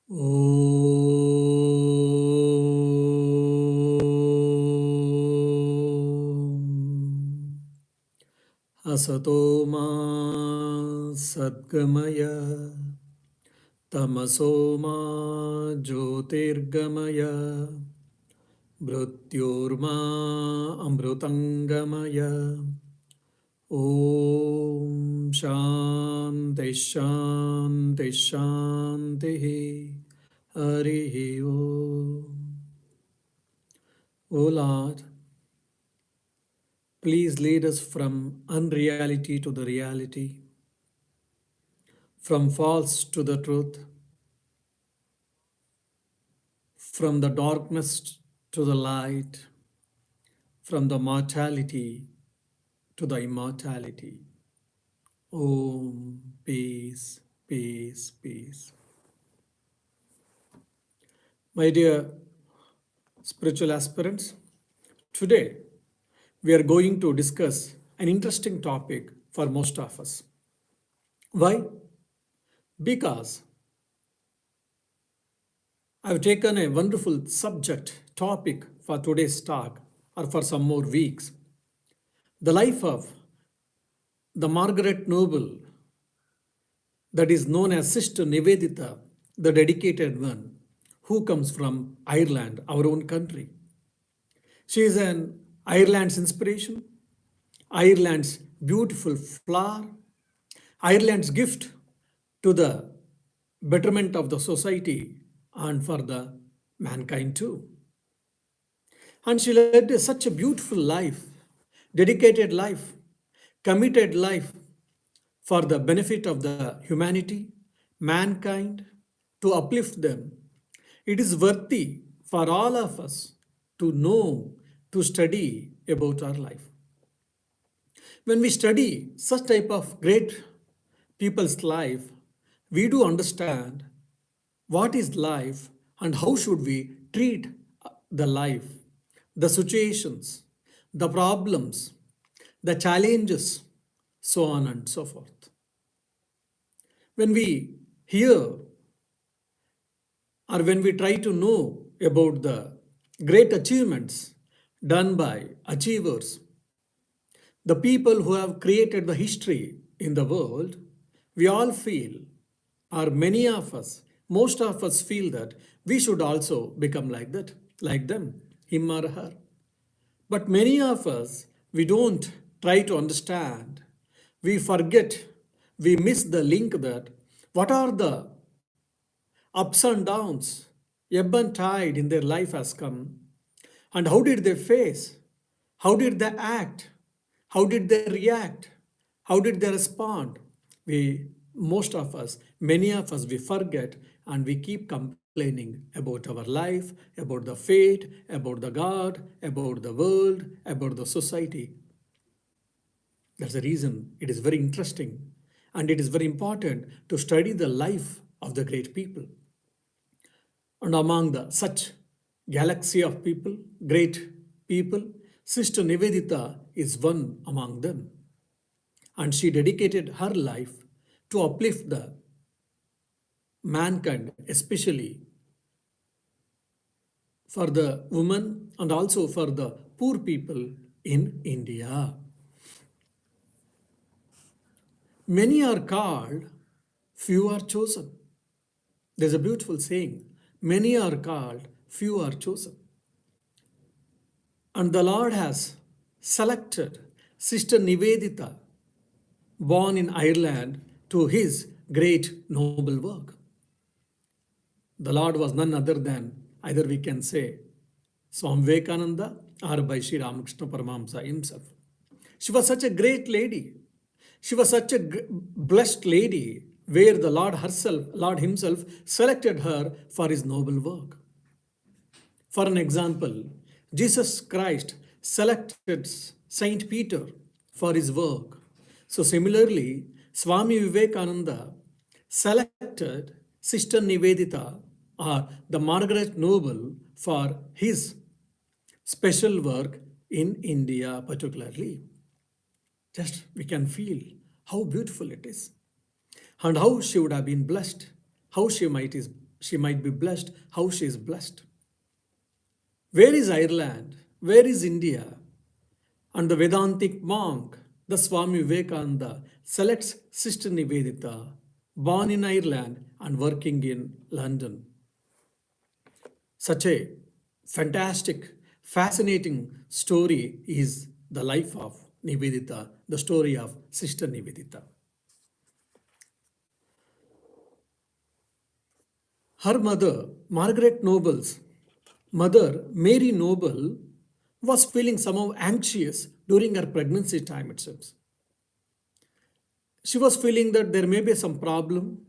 Om Asato Ma Sadgamaya Tamaso Ma Jyotirgamaya Mrityorma Amrutangamaya Om Shanti Shanti Shanti Hari Om. O Lord, please lead us from unreality to the reality, from false to the truth, from the darkness to the light, from the mortality to the immortality. Om, peace, peace, peace. My dear spiritual aspirants, today we are going to discuss an interesting topic for most of us. Why? Because I've taken a wonderful subject topic for today's talk or for some more weeks. The life of the Margaret Noble, that is known as Sister Nivedita, the dedicated one, who comes from Ireland, our own country. She is an Ireland's inspiration, Ireland's beautiful flower, Ireland's gift to the betterment of the society and for the mankind too. And she led such a beautiful life, dedicated life, committed life for the benefit of the humanity, mankind, to uplift them. It is worthy for all of us to know, to study about our life. When we study such type of great people's life, we do understand what is life and how should we treat the life, the situations, the problems, the challenges, so on and so forth. When we hear or when we try to know about the great achievements done by achievers, the people who have created the history in the world, we all feel, or many of us, most of us feel that we should also become like that, like them, him or her. But many of us, we don't try to understand. We forget, we miss the link that what are the ups and downs, ebb and tide in their life has come, and how did they face? How did they act? How did they react? How did they respond? Most of us, many of us, we forget and we keep complaining about our life, about the fate, about the God, about the world, about the society. That's the reason it is very interesting and it is very important to study the life of the great people. And among the such galaxy of people, great people, Sister Nivedita is one among them. And she dedicated her life to uplift the mankind, especially for the women and also for the poor people in India. Many are called, few are chosen. There's a beautiful saying, many are called, few are chosen. And the Lord has selected Sister Nivedita, born in Ireland, to his great noble work. The Lord was none other than, either we can say, Swami Vivekananda or by Sri Ramakrishna Paramahamsa himself. She was such a great lady. She was such a blessed lady where the Lord himself selected her for his noble work. For an example, Jesus Christ selected Saint Peter for his work. So similarly, Swami Vivekananda selected Sister Nivedita or the Margaret Noble for his special work in India particularly. Just we can feel how beautiful it is and how she would have been blessed, how she might be blessed, how she is blessed. Where is Ireland? Where is India? And the Vedantic monk, the Swami Vivekananda, selects Sister Nivedita, born in Ireland and working in London. Such a fantastic, fascinating story is the life of Nivedita, the story of Sister Nivedita. Her mother, Margaret Noble's mother, Mary Noble, was feeling somehow anxious during her pregnancy time, it seems. She was feeling that there may be some problem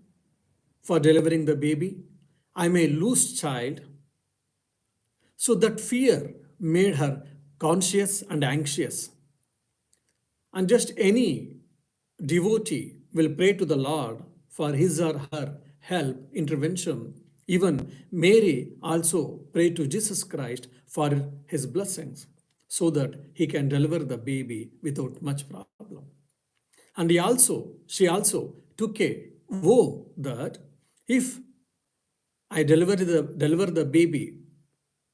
for delivering the baby. I may lose child. So that fear made her conscious and anxious. And just any devotee will pray to the Lord for his or her help, intervention. Even Mary also prayed to Jesus Christ for his blessings so that he can deliver the baby without much problem. And she also took a vow that if I deliver the baby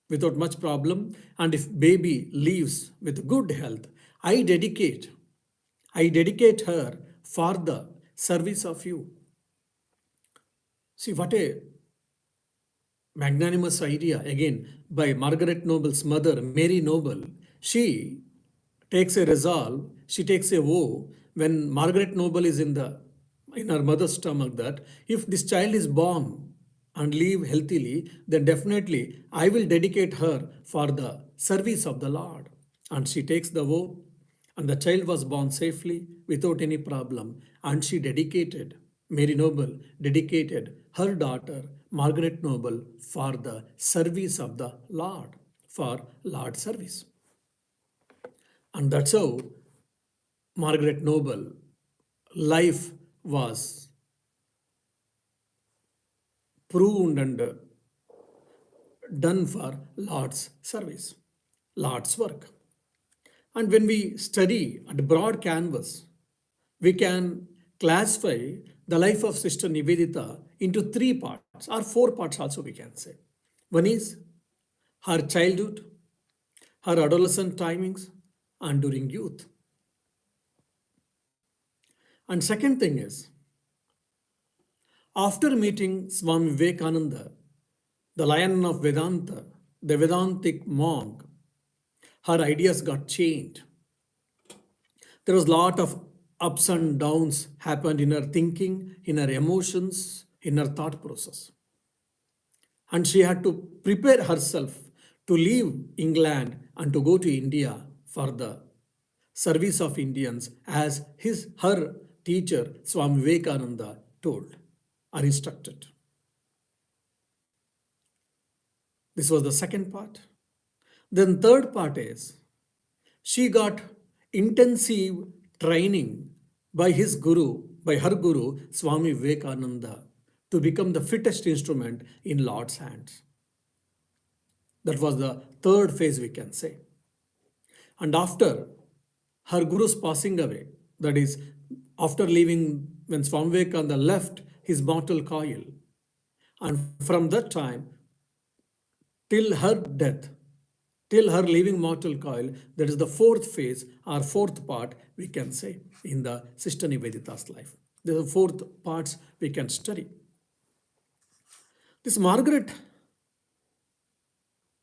without much problem, and if baby lives with good health, I dedicate her for the service of you. See, what a magnanimous idea again by Margaret Noble's mother, Mary Noble. She takes a resolve, she takes a vow when Margaret Noble is in her mother's stomach that if this child is born and live healthily, then definitely I will dedicate her for the service of the Lord. And she takes the vow, and the child was born safely without any problem. And Mary Noble dedicated her daughter, Margaret Noble, for the service of the Lord, for Lord service. And that's how Margaret Noble life was pruned and done for Lord's service, Lord's work. And when we study at broad canvas, we can classify the life of Sister Nivedita into 3 parts, or 4 parts also we can say. One is her childhood, her adolescent timings, and during youth. And second thing is, after meeting Swami Vivekananda, the lion of Vedanta, the Vedantic monk, her ideas got changed. There was a lot of ups and downs happened in her thinking, in her emotions, in her thought process. And she had to prepare herself to leave England and to go to India for the service of Indians as her teacher Swami Vivekananda told or instructed. This was the second part. Then third part is she got intensive training by her guru, Swami Vivekananda, to become the fittest instrument in Lord's hands. That was the third phase, we can say. And after her guru's passing away, that is, after leaving, when Swami Vivekananda left his mortal coil, and from that time till her death, till her leaving mortal coil, that is the fourth phase or fourth part, we can say, in the Sister Nivedita's life. There are 4 parts we can study. This Margaret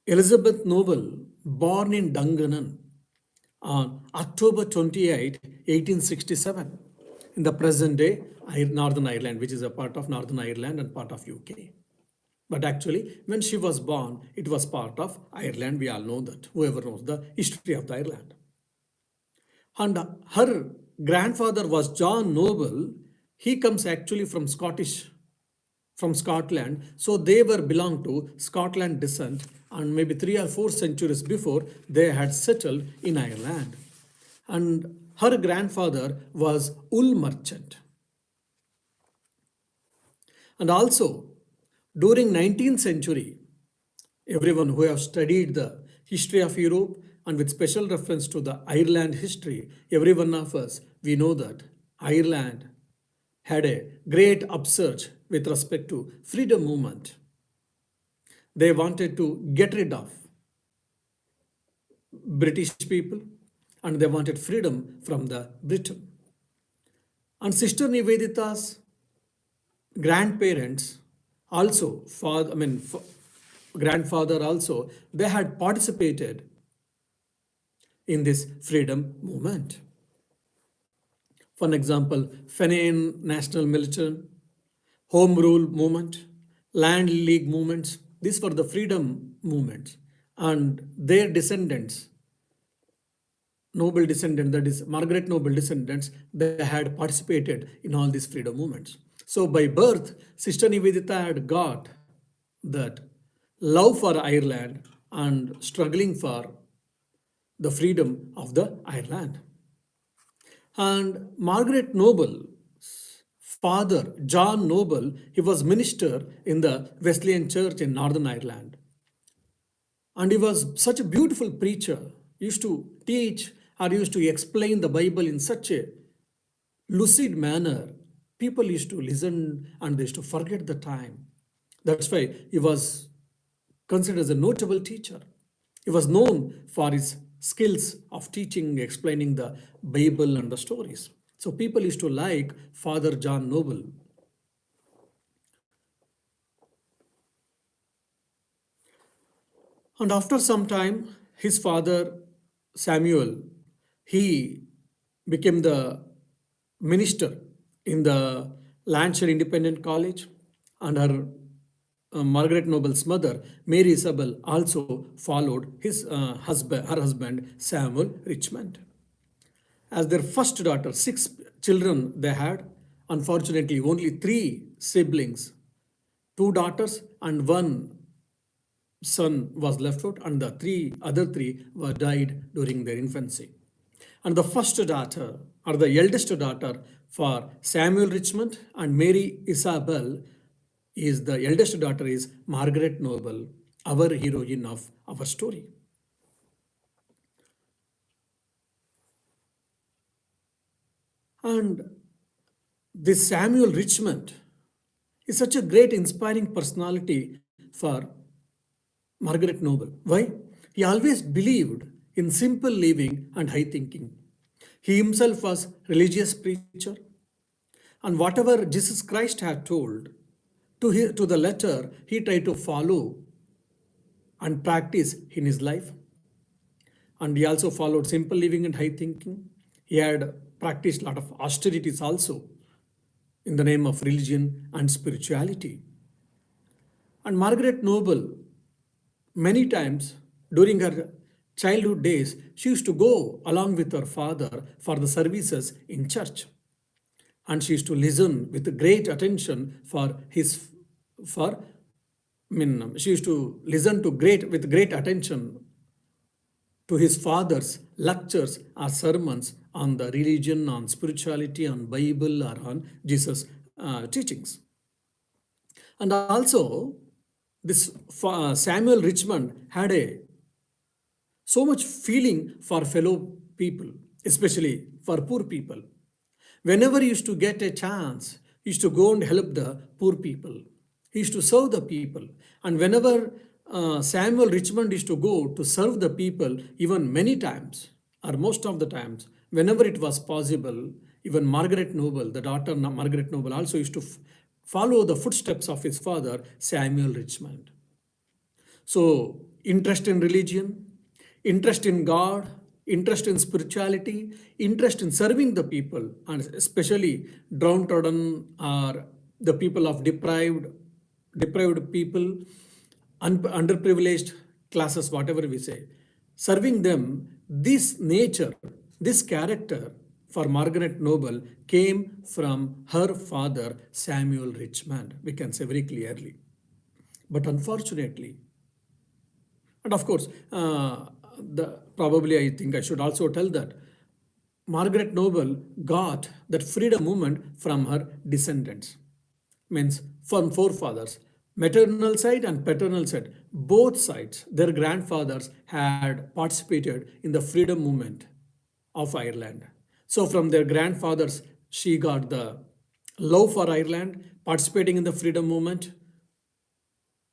Elizabeth Noble, born in Dungannon on October 28, 1867, in the present day Northern Ireland, which is a part of Northern Ireland and part of UK. But actually, when she was born, it was part of Ireland. We all know that, whoever knows the history of the Ireland. And her grandfather was John Noble. He comes actually from Scotland. So they belonged to Scotland descent, and maybe 3 or 4 centuries before they had settled in Ireland. And her grandfather was wool merchant. And also, during 19th century, everyone who have studied the history of Europe and with special reference to the Ireland history, every one of us, we know that Ireland had a great upsurge with respect to freedom movement. They wanted to get rid of British people and they wanted freedom from the Britain. And Sister Nivedita's grandparents also, grandfather also, they had participated in this freedom movement. For example, Fenian National Militant, Home Rule Movement, Land League movements, these were the freedom movements. And their descendants, Noble descendants, that is Margaret Noble descendants, they had participated in all these freedom movements. So by birth, Sister Nivedita had got that love for Ireland and struggling for the freedom of the Ireland. And Margaret Noble's father, John Noble, he was minister in the Wesleyan Church in Northern Ireland. And he was such a beautiful preacher. He used to teach or used to explain the Bible in such a lucid manner. People used to listen and they used to forget the time. That's why he was considered as a notable teacher. He was known for his skills of teaching, explaining the Bible and the stories. So people used to like Father John Noble. And after some time, his father Samuel, he became the minister in the Lancashire Independent College, and her Margaret Noble's mother, Mary Isabel, also followed her husband Samuel Richmond. As their first daughter, 6 children they had. Unfortunately, only 3 siblings, 2 daughters and 1 son was left out, and the other three were died during their infancy. And the first daughter, or the eldest daughter for Samuel Richmond and Mary Isabel, is the eldest daughter is Margaret Noble, our heroine of our story. And this Samuel Richmond is such a great inspiring personality for Margaret Noble. Why? He always believed in simple living and high thinking. He himself was religious preacher, and whatever Jesus Christ had told, to the letter, he tried to follow and practice in his life. And he also followed simple living and high thinking. He had practiced a lot of austerities also in the name of religion and spirituality. And Margaret Noble, many times during her childhood days, she used to go along with her father for the services in church. And she used to listen with great attention she used to listen with great attention to his father's lectures or sermons on the religion, on spirituality, on Bible, or on Jesus' teachings. And also, this Samuel Richmond had so much feeling for fellow people, especially for poor people. Whenever he used to get a chance, he used to go and help the poor people. He used to serve the people. And whenever Samuel Richmond used to go to serve the people, even many times, or most of the times, whenever it was possible, even Margaret Noble, the daughter Margaret Noble, also used to follow the footsteps of his father, Samuel Richmond. So, interest in religion, interest in God, interest in spirituality, interest in serving the people, and especially downtrodden or the people of deprived people, underprivileged classes, whatever we say, serving them, this nature, this character for Margaret Noble came from her father, Samuel Richmond, we can say very clearly. But unfortunately, and of course, probably I think I should also tell that Margaret Noble got that freedom movement from her descendants, means from forefathers, maternal side and paternal side, both sides, their grandfathers had participated in the freedom movement of Ireland. So from their grandfathers, she got the love for Ireland, participating in the freedom movement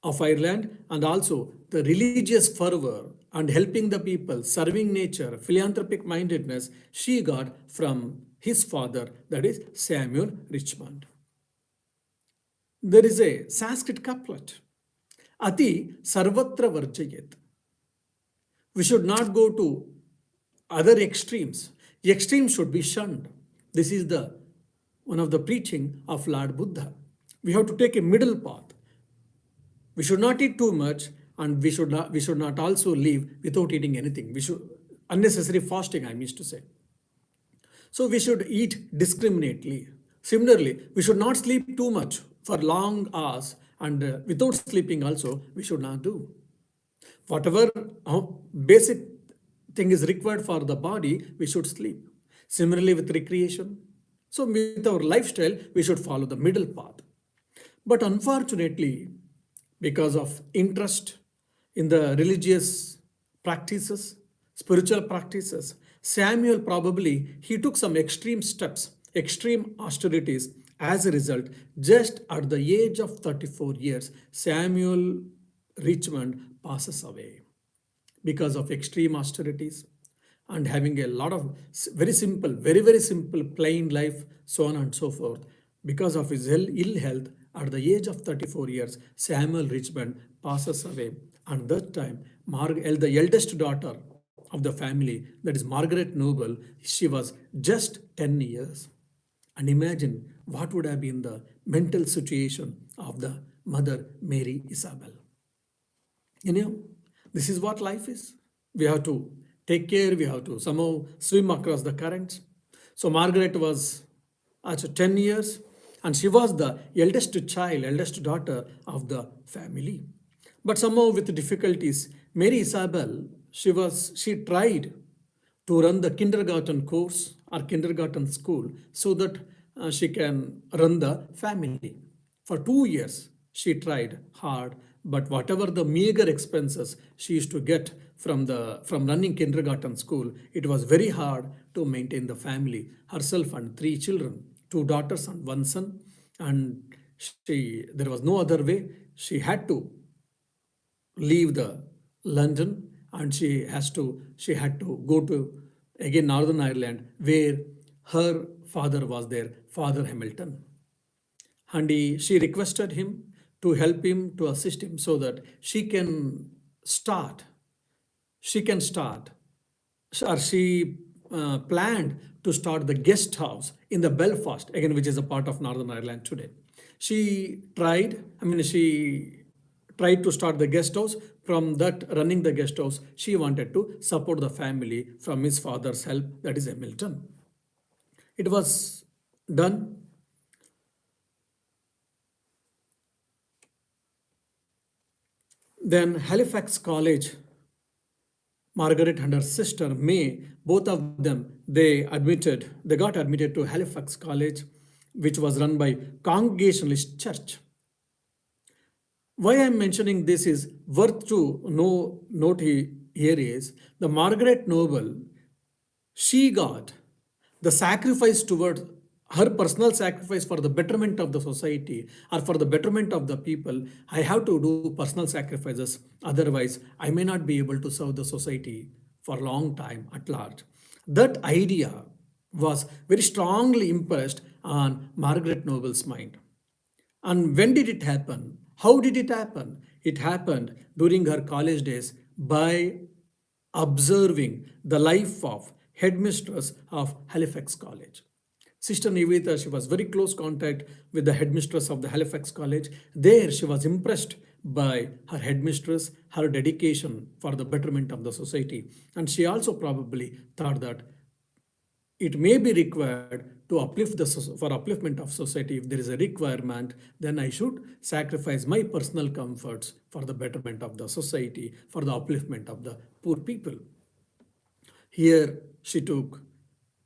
of Ireland, and also the religious fervor and helping the people, serving nature, philanthropic mindedness she got from his father, that is Samuel Richmond. There is a Sanskrit couplet, Ati Sarvatra Varjayet. We should not go to other extremes. Extremes should be shunned. This is the one of the preaching of Lord Buddha. We have to take a middle path. We should not eat too much, and we should not also live without eating anything. We should unnecessary fasting, I mean to say. So we should eat discriminately. Similarly, we should not sleep too much for long hours, and without sleeping also we should not do. Whatever basic thing is required for the body, we should sleep. Similarly with recreation. So with our lifestyle, we should follow the middle path. But unfortunately, because of interest in the religious practices, spiritual practices, Samuel probably he took some extreme steps, extreme austerities. As a result, just at the age of 34 years, Samuel Richmond passes away because of extreme austerities and having a lot of very simple, very simple, plain life, so on and so forth. Because of his ill health, at the age of 34 years, Samuel Richmond passes away. And that time, the eldest daughter of the family, that is Margaret Noble, she was just 10 years. And imagine what would have been the mental situation of the mother Mary Isabel. You know, this is what life is. We have to take care, we have to somehow swim across the currents. So Margaret was 10 years, and she was the eldest child, eldest daughter of the family. But somehow with difficulties, Mary Isabel, she tried to run the kindergarten course or kindergarten school so that she can run the family. For 2 years, she tried hard, but whatever the meager expenses she used to get from running kindergarten school, it was very hard to maintain the family, herself and three children, two daughters and one son. And there was no other way. She had to leave the London, and she had to go to again Northern Ireland, where her father was there, Father Hamilton. And she requested him to help him, to assist him, so that start she can start or she planned to start the guest house in the Belfast, again, which is a part of Northern Ireland today. She tried to start the guest house. From that, running the guest house, she wanted to support the family from his father's help, that is Hamilton. It was done. Then Halifax College, Margaret and her sister May, both of them, they got admitted to Halifax College, which was run by Congregationalist Church. Why I'm mentioning this is worth to note here is the Margaret Noble, she got the sacrifice towards her personal sacrifice for the betterment of the society or for the betterment of the people. I have to do personal sacrifices, otherwise I may not be able to serve the society for a long time at large. That idea was very strongly impressed on Margaret Noble's mind. And when did it happen? How did it happen? It happened during her college days by observing the life of headmistress of Halifax College. Sister Nivedita, she was very close contact with the headmistress of the Halifax College. There she was impressed by her headmistress, her dedication for the betterment of the society. And she also probably thought that it may be required to for upliftment of society. If there is a requirement, then I should sacrifice my personal comforts for the betterment of the society, for the upliftment of the poor people. Here she took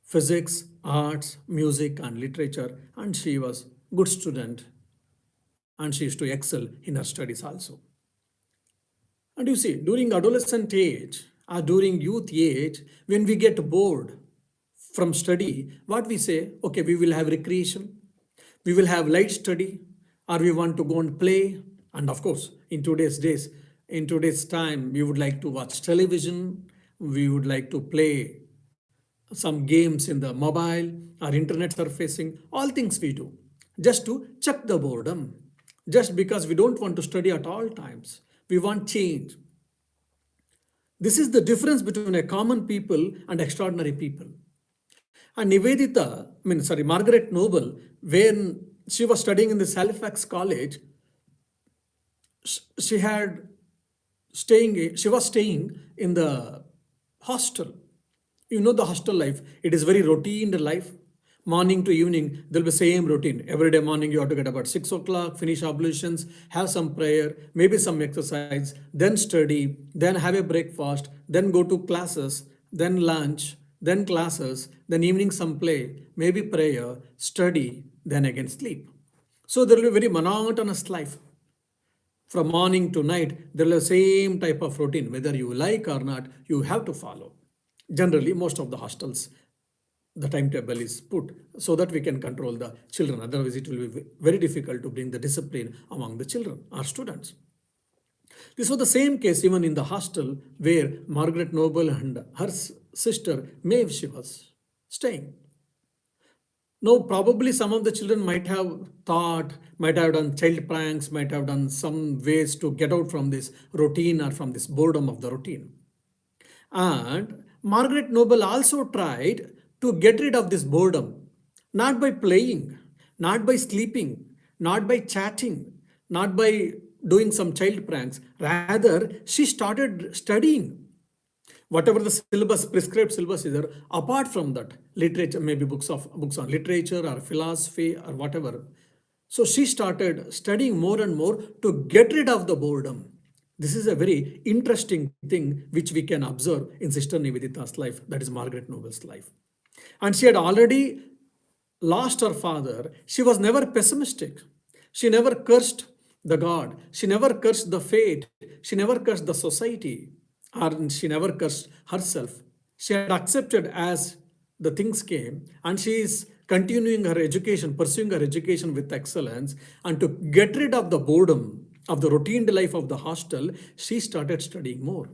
physics, arts, music and literature, and she was good student, and she used to excel in her studies also. And you see, during adolescent age or during youth age, when we get bored from study, what we say, okay, we will have recreation, we will have light study, or we want to go and play, And of course, in today's time, we would like to watch television, we would like to play some games in the mobile or internet surfacing, all things we do just to check the boredom, just because we don't want to study at all times. We want change. This is the difference between a common people and extraordinary people. And Margaret Noble, when she was studying in the Halifax College, she had she was staying in the hostel. You know the hostel life. It is very routine life. Morning to evening, there'll be same routine. Every day morning, you have to get about 6 o'clock, finish ablutions, have some prayer, maybe some exercise, then study, then have a breakfast, then go to classes, then lunch, then classes, then evening some play, maybe prayer, study, then again sleep. So there will be very monotonous life. From morning to night, there will be the same type of routine. Whether you like or not, you have to follow. Generally, most of the hostels, the timetable is put so that we can control the children. Otherwise, it will be very difficult to bring the discipline among the children or students. This was the same case even in the hostel where Margaret Noble and her sister Maeve, she was staying. Now, probably some of the children might have thought, might have done child pranks, might have done some ways to get out from this routine or from this boredom of the routine. And Margaret Noble also tried to get rid of this boredom, not by playing, not by sleeping, not by chatting, not by doing some child pranks. Rather, she started studying whatever the syllabus, prescribed syllabus is there. Apart from that, literature, maybe books on literature or philosophy or whatever. So she started studying more and more to get rid of the boredom. This is a very interesting thing which we can observe in Sister Nivedita's life, that is Margaret Noble's life. And she had already lost her father. She was never pessimistic. She never cursed the God. She never cursed the fate. She never cursed the society. Or she never cursed herself. She had accepted as the things came, and she is continuing her education, pursuing her education with excellence. And to get rid of the boredom of the routine life of the hostel, she started studying more.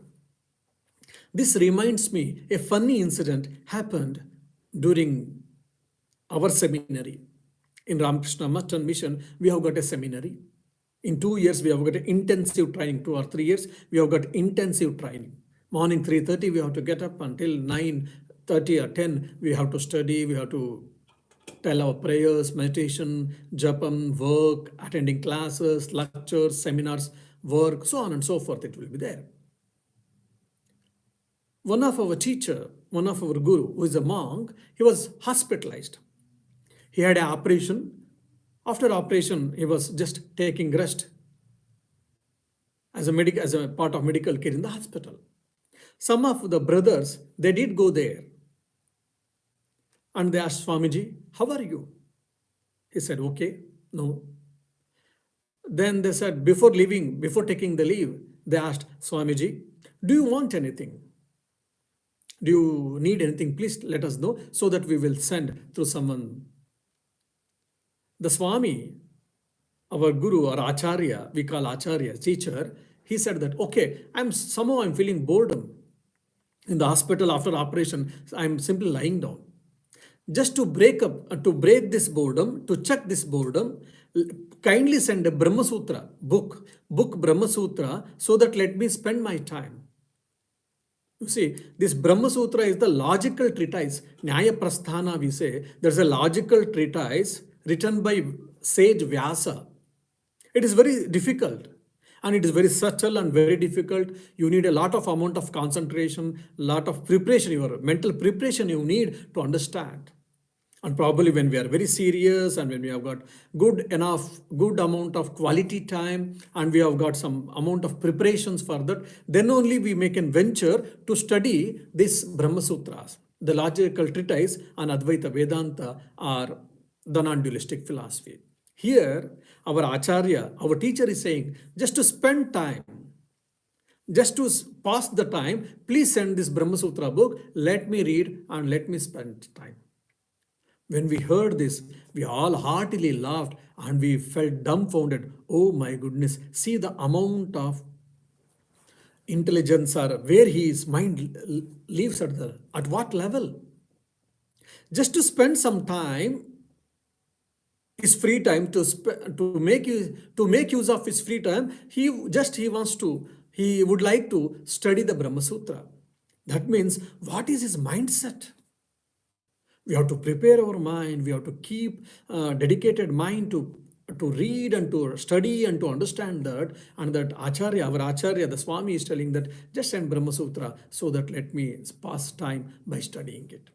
This reminds me, a funny incident happened during our seminary. In Ramakrishna Math Mission, we have got a seminary. In 2 years, we have got intensive training. 2 or 3 years, we have got intensive training. Morning 3:30, we have to get up until 9:30 or 10. We have to study, we have to tell our prayers, meditation, japam, work, attending classes, lectures, seminars, work, so on and so forth. It will be there. One of our teacher, one of our guru, who is a monk, he was hospitalized. He had an operation. After operation, he was just taking rest as a part of medical care in the hospital. Some of the brothers, they did go there. And they asked Swamiji, how are you? He said, okay, no. Then they said, before taking the leave, they asked Swamiji, do you want anything? Do you need anything? Please let us know so that we will send through someone. The Swami, our guru or Acharya, we call Acharya, teacher, he said that, okay, I'm feeling boredom. In the hospital after operation, I'm simply lying down. Just to break this boredom, to check this boredom, kindly send a Brahma Sutra book Brahma Sutra, so that let me spend my time. You see, this Brahma Sutra is the logical treatise. Nyaya Prasthana, we say, there's a logical treatise written by sage Vyasa. It is very difficult. And it is very subtle and very difficult. You need a lot of amount of concentration, lot of preparation, your mental preparation you need to understand. And probably when we are very serious and when we have got good amount of quality time and we have got some amount of preparations for that, then only we make a venture to study this Brahma Sutras, the logical treatise on Advaita Vedanta or the non-dualistic philosophy. Here, our Acharya, our teacher is saying, just to spend time, just to pass the time, please send this Brahma Sutra book, let me read and let me spend time. When we heard this, we all heartily laughed And we felt dumbfounded. Oh my goodness, see the amount of intelligence or where his mind lives at what level. Just to spend some time, his free time to make use of his free time, he would like to study the Brahma Sutra. That means what is his mindset? We have to prepare our mind. We have to keep dedicated mind to read and to study and to understand that. And that our Acharya, the Swami is telling that just send Brahma Sutra so that let me pass time by studying it.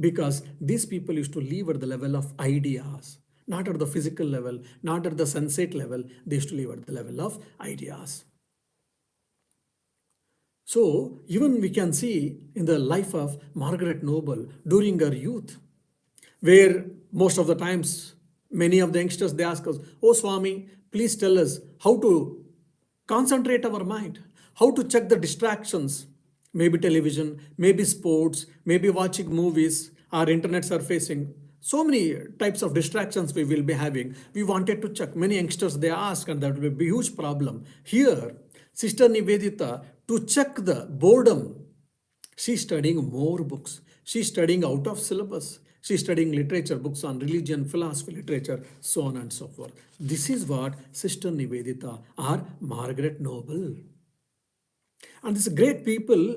Because these people used to live at the level of ideas, not at the physical level, not at the sensate level. They used to live at the level of ideas. So even we can see in the life of Margaret Noble during her youth, where most of the times many of the youngsters they ask us, "Oh Swami, please tell us how to concentrate our mind, how to check the distractions, maybe television, maybe sports, maybe watching movies or internet surfacing." So many types of distractions we will be having. We wanted to check. Many youngsters they ask, and that will be a huge problem. Here, Sister Nivedita, to check the boredom, she's studying more books. She's studying out of syllabus. She's studying literature, books on religion, philosophy, literature, so on and so forth. This is what Sister Nivedita or Margaret Noble. And these great people,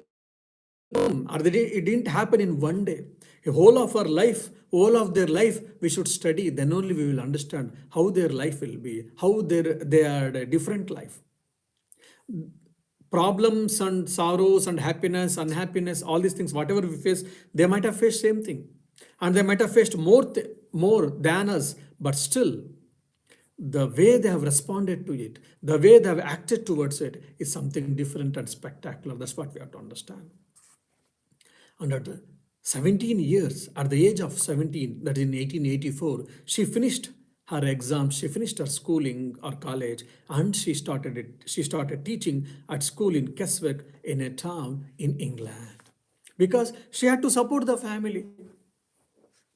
it didn't happen in one day. A whole of our life, whole of their life, we should study. Then only we will understand how their life will be, how they are a different life. Problems and sorrows and happiness, unhappiness, all these things, whatever we face, they might have faced same thing. And they might have faced more than us, but still, the way they have responded to it, the way they have acted towards it is something different and spectacular. That's what we have to understand. And at 17 years, at the age of 17, that is in 1884, she finished her exams, she finished her schooling or college, and she started teaching at school in Keswick, in a town in England. Because she had to support the family.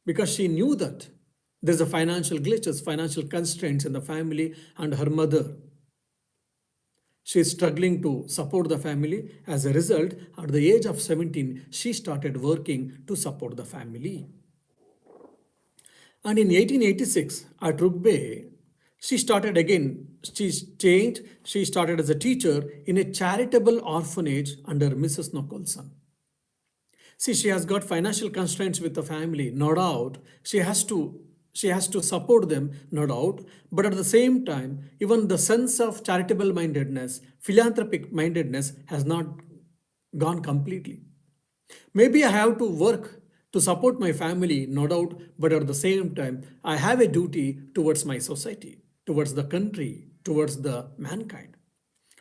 Because she knew that there's a financial glitches, financial constraints in the family, and her mother, she is struggling to support the family. As a result, at the age of 17, she started working to support the family. And in 1886, at Rugby, she started again. She started as a teacher in a charitable orphanage under Mrs. Nicholson. See, she has got financial constraints with the family, no doubt. She has to support them, no doubt. But at the same time, even the sense of charitable mindedness, philanthropic mindedness has not gone completely. Maybe I have to work to support my family, no doubt, but at the same time, I have a duty towards my society, towards the country, towards the mankind.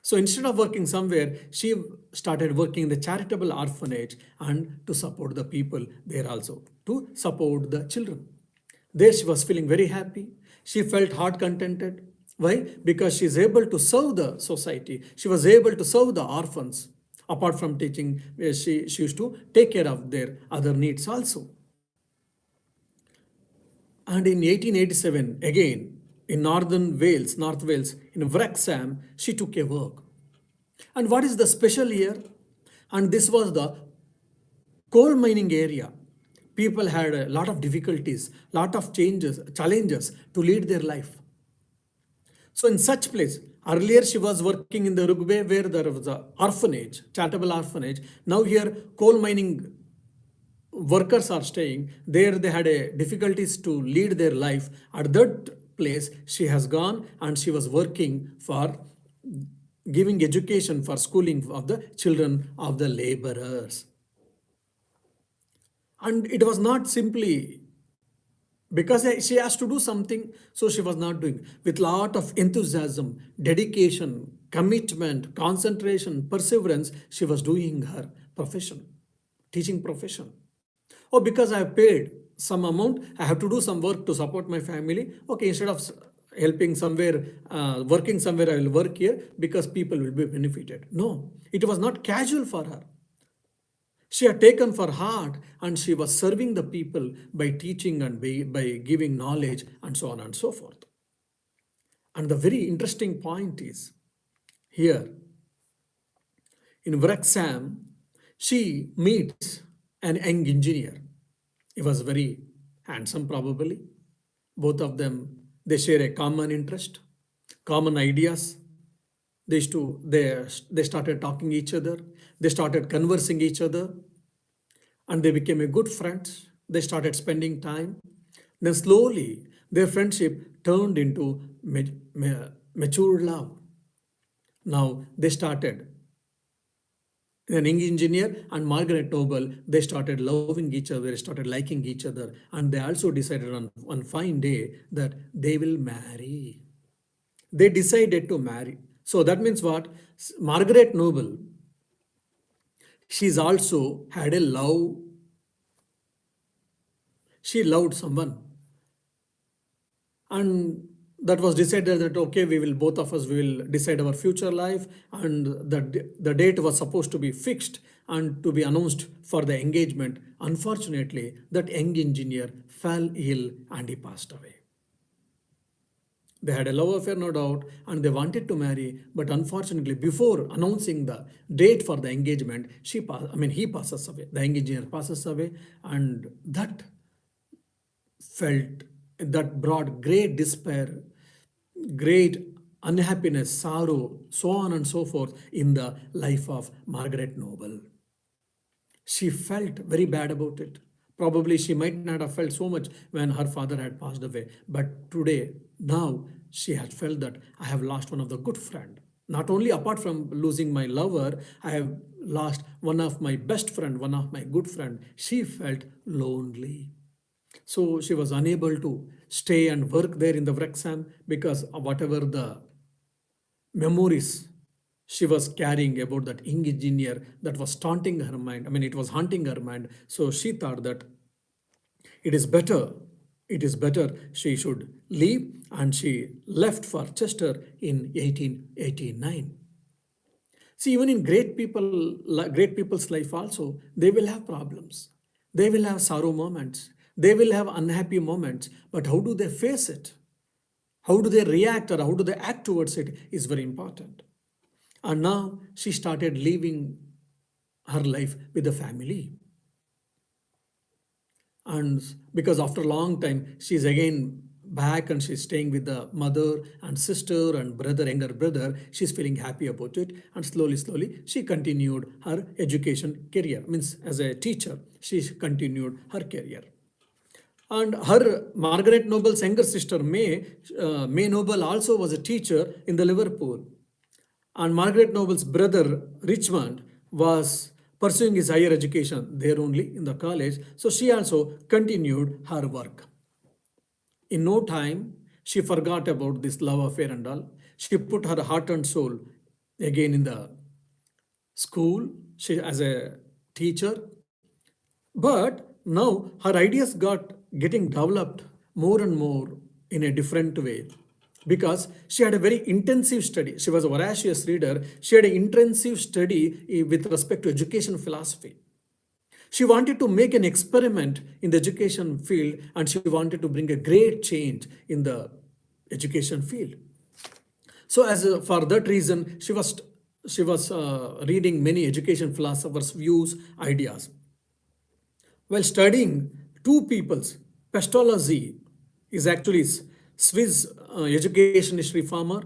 So instead of working somewhere, she started working in the charitable orphanage and to support the people there also, to support the children. There she was feeling very happy. She felt heart contented. Why? Because she is able to serve the society. She was able to serve the orphans. Apart from teaching, she used to take care of their other needs also. And in 1887, again, in North Wales, in Wrexham, she took a work. And what is the special here? And this was the coal mining area. People had a lot of difficulties, lot of challenges to lead their life. So in such place, earlier she was working in the Rugby where there was a orphanage, charitable orphanage. Now here coal mining workers are staying. There they had a difficulties to lead their life. At that place, she has gone and she was working for giving education for schooling of the children of the laborers. And it was not simply because she has to do something, so she was not doing. With lot of enthusiasm, dedication, commitment, concentration, perseverance, she was doing her profession, teaching profession. Oh, because I have paid some amount, I have to do some work to support my family. Okay, instead of helping somewhere, working somewhere, I will work here because people will be benefited. No, it was not casual for her. She had taken for heart and she was serving the people by teaching and by giving knowledge and so on and so forth. And the very interesting point is here in Wrexham, she meets an young engineer. He was very handsome, probably. Both of them, they share a common interest, common ideas. They started talking each other. They started conversing each other, and they became a good friends. They started spending time. Then slowly, their friendship turned into mature love. Now they started an young engineer and Margaret Noble, they started loving each other, they started liking each other, and they also decided on one fine day that they will marry. They decided to marry. So that means what? Margaret Noble, she's also had a love. She loved someone. And that was decided that okay, we will both of us we will decide our future life, and the date was supposed to be fixed and to be announced for the engagement. Unfortunately, that young engineer fell ill and he passed away. They had a love affair, no doubt, and they wanted to marry, but unfortunately, before announcing the date for the engagement, he passes away. The young engineer passes away, and that brought great despair, great unhappiness, sorrow, so on and so forth in the life of Margaret Noble. She felt very bad about it. Probably she might not have felt so much when her father had passed away, but today, now, she had felt that I have lost one of the good friend. Not only apart from losing my lover, I have lost one of my best friend, one of my good friend. She felt lonely. So she was unable to stay and work there in the Wrexham because of whatever the memories she was carrying about that young engineer that was taunting her mind. It was haunting her mind. So she thought that it is better, she should leave, and she left for Chester in 1889. See, even in great people's life also, they will have problems. They will have sorrow moments. They will have unhappy moments. But how do they face it? How do they react or how do they act towards it is very important. And now she started living her life with the family. And because after a long time, she's again back and she's staying with the mother and sister and brother, younger brother. She's feeling happy about it. And slowly, she continued her education career. Means as a teacher, she continued her career. And her Margaret Noble's younger sister, May Noble, also was a teacher in the Liverpool. And Margaret Noble's brother, Richmond, was pursuing his higher education there only in the college. So she also continued her work. In no time, she forgot about this love affair and all. She put her heart and soul again in the school as a teacher. But now her ideas got getting developed more and more in a different way because she had a very intensive study. She was a voracious reader. She had an intensive study with respect to education philosophy. She wanted to make an experiment in the education field, and she wanted to bring a great change in the education field. So for that reason, she was reading many education philosophers' views, ideas. While studying two people's, Pestalozzi is actually Swiss educationist reformer,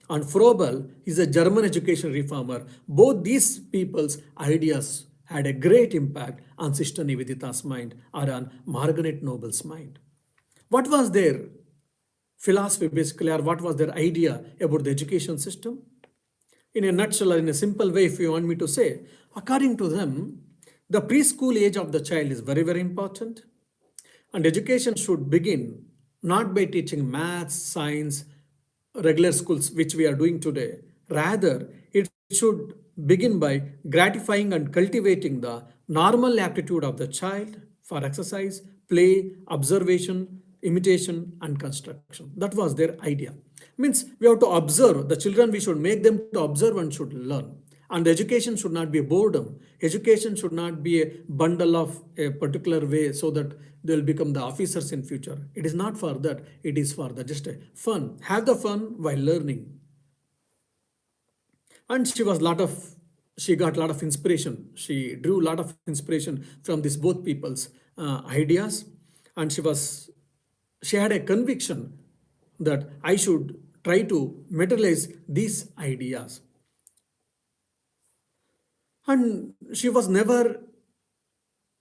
and Froebel is a German education reformer. Both these people's ideas had a great impact on Sister Nivedita's mind or on Margaret Noble's mind. What was their philosophy basically, or what was their idea about the education system? In a nutshell, or in a simple way, if you want me to say, according to them, the preschool age of the child is very, very important. And education should begin not by teaching maths, science, regular schools, which we are doing today. Rather, it should begin by gratifying and cultivating the normal aptitude of the child for exercise, play, observation, imitation, and construction. That was their idea. Means we have to observe the children, we should make them to observe and should learn. And education should not be a boredom. Education should not be a bundle of a particular way so that they'll become the officers in future. It is not for that. It is for the just a fun. Have the fun while learning. And she got a lot of inspiration. She drew a lot of inspiration from these both people's ideas, and she had a conviction that I should try to materialize these ideas. And she was never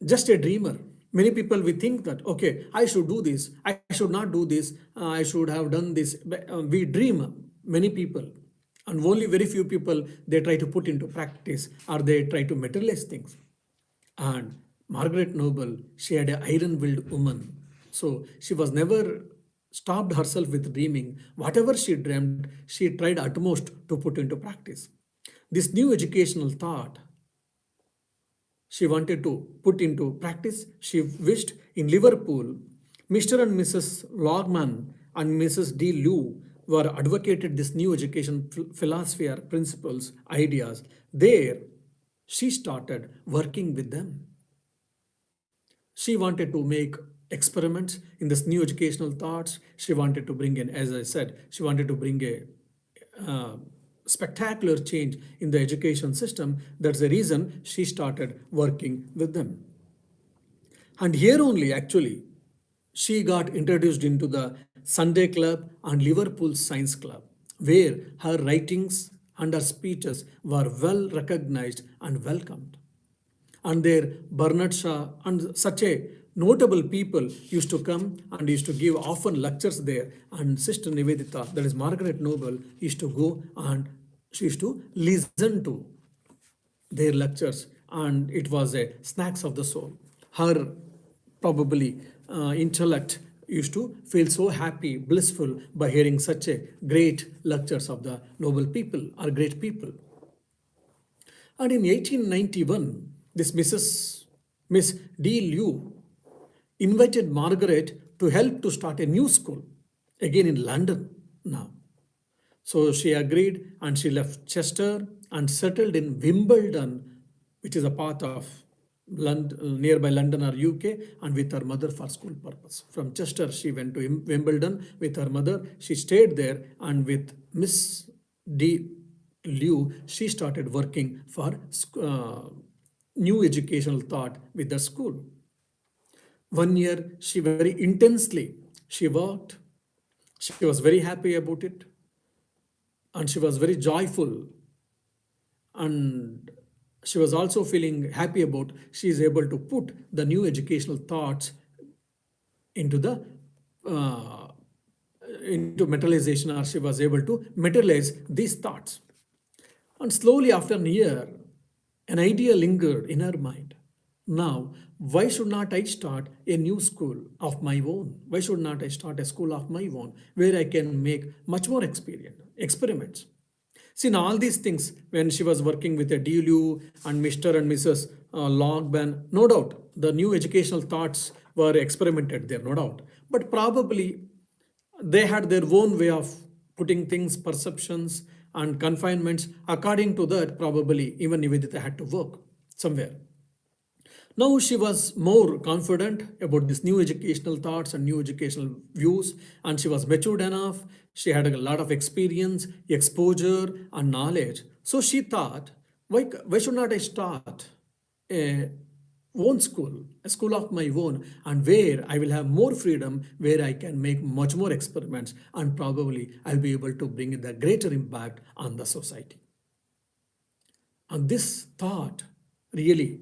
just a dreamer. Many people we think that okay, I should do this, I should not do this, I should have done this. We dream, many people, and only very few people they try to put into practice or they try to materialize things. And Margaret Noble, she had an iron-willed woman, so she was never stopped herself with dreaming. Whatever she dreamed, she tried utmost to put into practice. This new educational thought she wanted to put into practice. She wished in Liverpool, Mr. and Mrs. Logman and Mrs. D. Liu were advocated this new education philosophy or principles, ideas. There, she started working with them. She wanted to make experiments in this new educational thoughts. She wanted to bring in, as I said, she wanted to bring a spectacular change in the education system. That's the reason she started working with them. And here only, actually, she got introduced into the Sunday Club and Liverpool Science Club, where her writings and her speeches were well recognized and welcomed. And there, Bernard Shaw and such a notable people used to come and used to give often lectures there. And Sister Nivedita, that is Margaret Noble, used to go and she used to listen to their lectures, and it was a snacks of the soul. Her probably intellect used to feel so happy, blissful by hearing such a great lectures of the noble people or great people. And in 1891, this Miss D. Liu invited Margaret to help to start a new school, again in London now. So she agreed and she left Chester and settled in Wimbledon, which is a part of London, nearby London or UK, and with her mother for school purpose. From Chester, she went to Wimbledon with her mother. She stayed there, and with Miss D. Liu, she started working for new educational thought with the school. 1 year, she very intensely, she worked. She was very happy about it. And she was very joyful. And she was also feeling happy about she is able to put the new educational thoughts into the into materialization, or she was able to materialize these thoughts. And slowly after a year, an idea lingered in her mind. Now, why should not I start a new school of my own? Why should not I start a school of my own where I can make much more experiments? See, now all these things, when she was working with a DLU and Mr. and Mrs. Logban, no doubt the new educational thoughts were experimented there, no doubt. But probably they had their own way of putting things, perceptions and confinements. According to that, probably even Nivedita had to work somewhere. Now she was more confident about this new educational thoughts and new educational views, and she was matured enough. She had a lot of experience, exposure, and knowledge. So she thought, why should not I start a own school, a school of my own, and where I will have more freedom, where I can make much more experiments, and probably I'll be able to bring the greater impact on the society. And this thought really,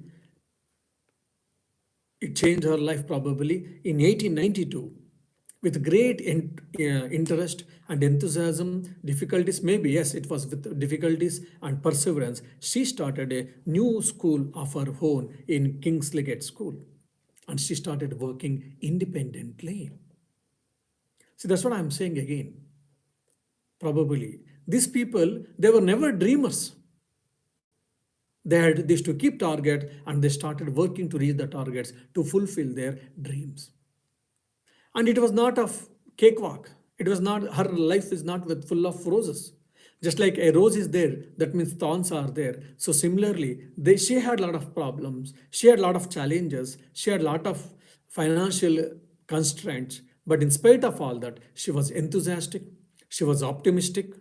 it changed her life probably in 1892. With great interest and enthusiasm, difficulties, maybe yes, it was with difficulties and perseverance, she started a new school of her own in Kingsligate School. And she started working independently. See, that's what I'm saying again. Probably these people, they were never dreamers. They had this to keep target, and they started working to reach the targets to fulfill their dreams. And it was not a cakewalk. It was not, her life is not with full of roses. Just like a rose is there, that means thorns are there. So similarly, she had a lot of problems. She had a lot of challenges. She had a lot of financial constraints. But in spite of all that, she was enthusiastic. She was optimistic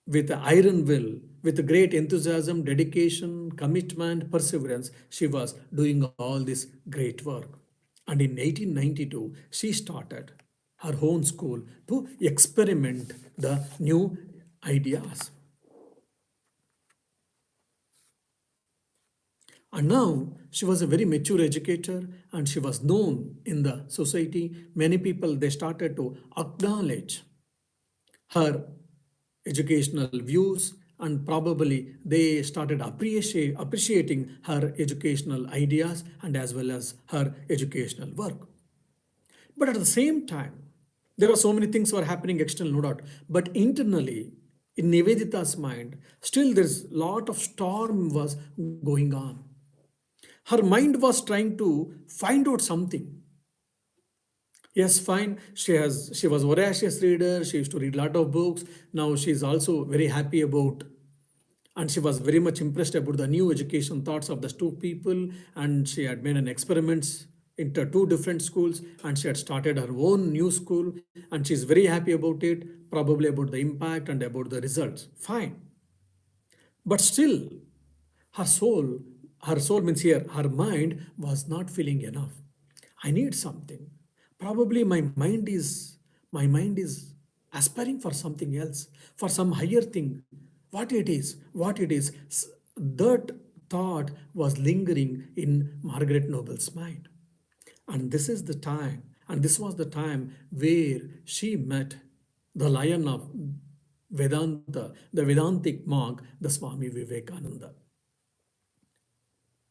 with iron will, with great enthusiasm, dedication, commitment, perseverance. She was doing all this great work. And in 1892, she started her own school to experiment the new ideas. And now she was a very mature educator and she was known in the society. Many people they started to acknowledge her educational views and probably they started appreciating her educational ideas and as well as her educational work. But at the same time, there were so many things were happening external, no doubt. But internally, in Nivedita's mind, still there's a lot of storm was going on. Her mind was trying to find out something. Yes, fine. She was voracious reader. She used to read a lot of books. Now she's also very happy about, and she was very much impressed about the new education thoughts of the two people. And she had made an experiments into two different schools, and she had started her own new school, and she's very happy about it. Probably about the impact and about the results. Fine, but still, her soul, her soul means here, her mind was not feeling enough. I need something. Probably my mind is aspiring for something else, for some higher thing. What it is, that thought was lingering in Margaret Noble's mind. And this is the time, and this was the time where she met the lion of Vedanta, the Vedantic monk, the Swami Vivekananda.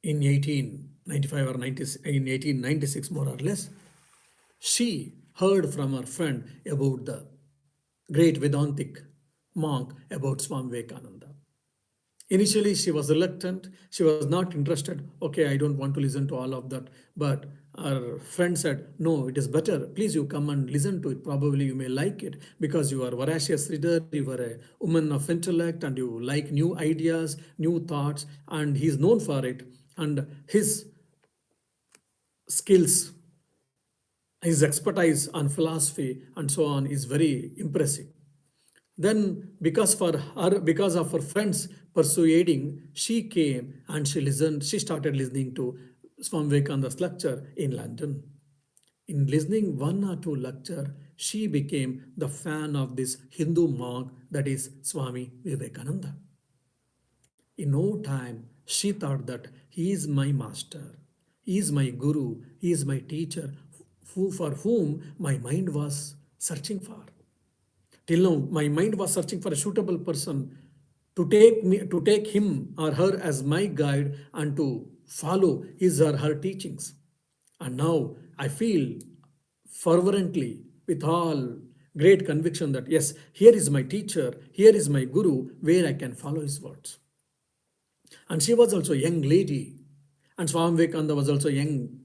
In 1895 or 90, in 1896, more or less, she heard from her friend about the great Vedantic monk about Swami Vivekananda. Initially, she was reluctant. She was not interested. Okay, I don't want to listen to all of that. But her friend said, no, it is better. Please, you come and listen to it. Probably you may like it because you are a voracious reader. You are a woman of intellect and you like new ideas, new thoughts. And he is known for it. And his skills, his expertise on philosophy and so on is very impressive. Then, because of her friends persuading, she came and she listened. She started listening to Swami Vivekananda's lecture in London. In listening one or two lecture, she became the fan of this Hindu monk that is Swami Vivekananda. In no time, she thought that he is my master, he is my guru, he is my teacher, for whom my mind was searching for. Till now, my mind was searching for a suitable person to take him or her as my guide and to follow his or her teachings. And now I feel fervently with all great conviction that yes, here is my teacher, here is my guru, where I can follow his words. And she was also a young lady, and Swami Vivekananda was also young,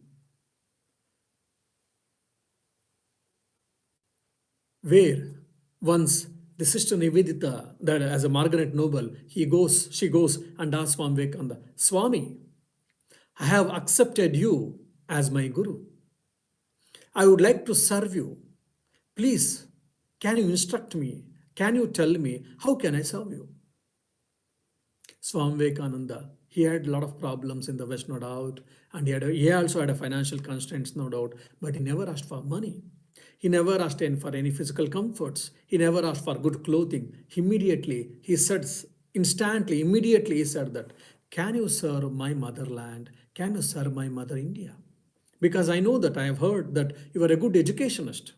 where once the sister Nivedita, that as a Margaret Noble, she goes and asks Swami Vivekananda, Swami, I have accepted you as my guru. I would like to serve you. Please, can you instruct me? Can you tell me how can I serve you? Swami Vivekananda, he had a lot of problems in the West, no doubt, and he also had a financial constraints, no doubt, but he never asked for money. He never asked for any physical comforts. He never asked for good clothing. Immediately, he said, immediately he said that, can you serve my motherland? Can you serve my mother India? Because I know that I have heard that you are a good educationist.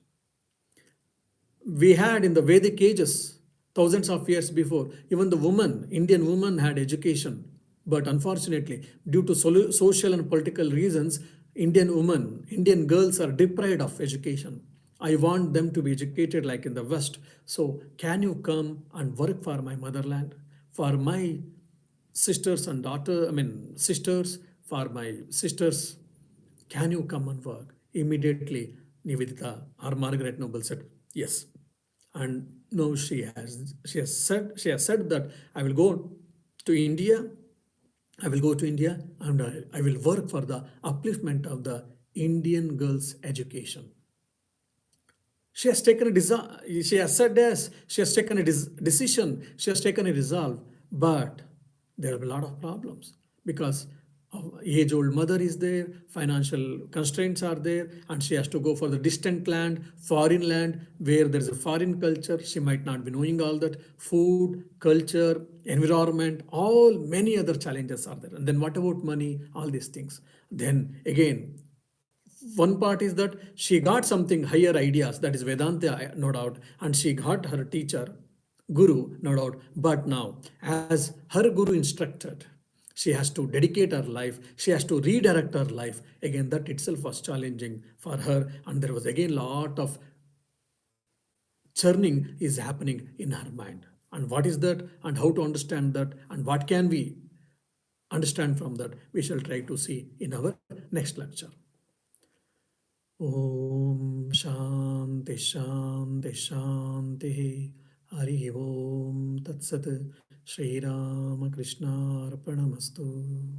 We had in the Vedic ages, thousands of years before, even the woman, Indian woman had education. But unfortunately, due to social and political reasons, Indian girls are deprived of education. I want them to be educated like in the West. So can you come and work for my motherland, for my sisters and sisters, for my sisters, can you come and work? Immediately, Nivedita or Margaret Noble said, yes. And No, she has said that I will go to India. I will go to India and I will work for the upliftment of the Indian girls' education. She has taken a she has said yes, she has taken a decision, she has taken a resolve, but there will be a lot of problems because age old mother is there, financial constraints are there, and she has to go for the distant land, foreign land where there is a foreign culture. She might not be knowing all that food, culture, environment, all many other challenges are there. And then what about money? All these things. Then again, one part is that she got something higher ideas, that is Vedanta, no doubt, and she got her teacher, Guru, no doubt. But now, as her Guru instructed, she has to dedicate her life, she has to redirect her life. Again, that itself was challenging for her, and there was again lot of churning is happening in her mind. And what is that, and how to understand that, and what can we understand from that, we shall try to see in our next lecture. Om Shanti Shanti Shanti. Hari Om Tat Sat. Shri Rama Krishna Arpanamastu.